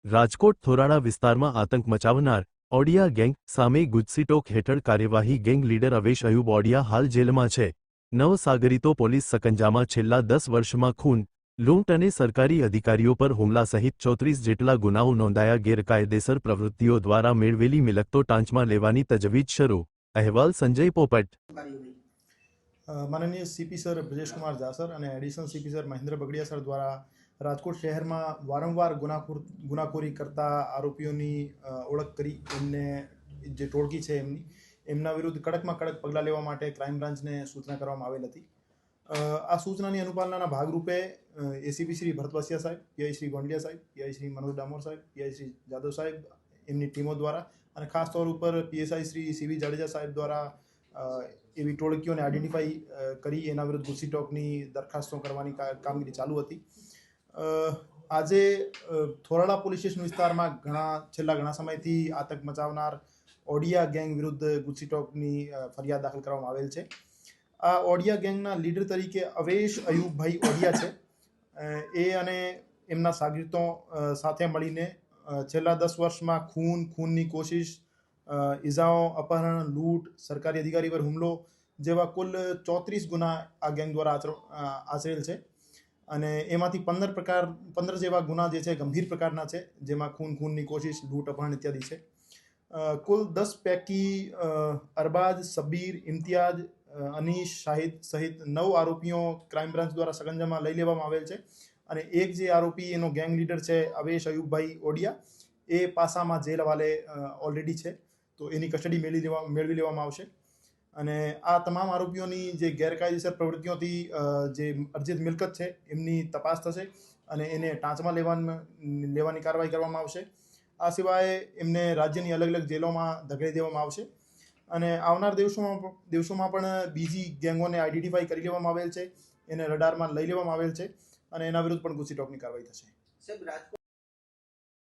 રાજકોટ થોરાળા વિસ્તારમાં આતંક મચાવનાર ઓડિયા ગેંગ સામે ગુજસીટોક હેઠળ કાર્યવાહી ગેંગ લીડર અવેશ અયુબ ઓડિયા હાલ જેલમાં છે। નવસાગરીતો પોલીસ સકંજામાં છેલ્લા 10 વર્ષમાં ખૂન, લૂંટ અને સરકારી અધિકારીઓ પર હુમલા સહિત 34 જેટલા ગુનાઓ નોંધાયા। ગેરકાયદેસર પ્રવૃત્તિઓ દ્વારા મેળવેલી મિલકતો ટાંચમાં લેવાની તજવીજ શરૂ। અહેવાલ સંજય પોપટ। माननीय सीपी सर ब्रजेश कुमार जासर और additional CP sir Mahendra Bagaria sir द्वारा राजकोट शहर में वारंवार गुनाखोरी करता आरोपीओं की ओळख करी एमने जे टोळकी है एमना विरुद्ध कड़क में कड़क पगला लेवा माटे क्राइम ब्रांच ने सूचना करवामां आवेल हती। आ सूचनानी अनुपालना भागरूपे एसीपी श्री भरत वसिया साहेब, पीआई श्री गोंडलिया साहेब, पीआई श्री मनोज डामोर साहेब, पीआई श्री जादव साहेब एमनी टीमों द्वारा और खास तौर पर पीएसआई श्री सीवी जाडेजा साहेब द्वारा एवी टोळकीओने आइडेंटिफाई करी एना विरुद्ध गुजसीटोकनी दरखास्तों करवानी कामगीरी चालू हती। आजे थोराळा पोलीस स्टेशन विस्तार में छेल्ला घणा समयथी आतंक मचावनार ओडिया गैंग विरुद्ध गुजसीटोकनी फरियाद दाखल करवामां आवेल छे। आ ओडिया गैंगना लीडर तरीके अवेश अयूब भाई ओडिया छे। ए अने एमना सागरीतो साथे मळीने छेल्ला 10 वर्ष में खूननी कोशिश, इजाओ, अपहरण, लूट, सरकारी अधिकारी पर हुमलो जेवा कुल 34 गुना आ गैंग द्वारा आचरेल छे અને એમાંથી 15 જેવા ગુના જે છે ગંભીર પ્રકારના છે, જેમાં ખૂનની કોશિશ, લૂંટ, અપહરણ ઇત્યાદિ છે। કુલ 10 પૈકી અરબાજ, સબીર, ઇમ્તિયાજ, અનીશ, શાહિદ સહિત 9 આરોપીઓ ક્રાઇમ બ્રાન્ચ દ્વારા સકંજામાં લઈ લેવામાં આવેલ છે અને એક જે આરોપી એનો ગેંગ લીડર છે અવેશ અયુબભાઈ ઓડિયા, એ પાસામાં જેલ હવાલે ઓલરેડી છે, તો એની કસ્ટડી મેળવી લેવામાં આવશે અને આ તમામ આરોપીઓની જે ગેરકાયદેસર પ્રવૃત્તિઓથી જે અર્જિત મિલકત છે એમની તપાસ થશે અને એને ટાંચમાં લેવાની કાર્યવાહી કરવામાં આવશે। આ સિવાય એમને રાજ્યની અલગ અલગ જેલોમાં ધકેલી દેવામાં આવશે અને આવનાર દિવસોમાં પણ બીજી ગેંગોને આઈડેન્ટિફાઈ કરી લેવામાં આવેલ છે, એને રડારમાં લઈ લેવામાં આવેલ છે અને એના વિરુદ્ધ પણ ગુજસીટોકની કાર્યવાહી થશે।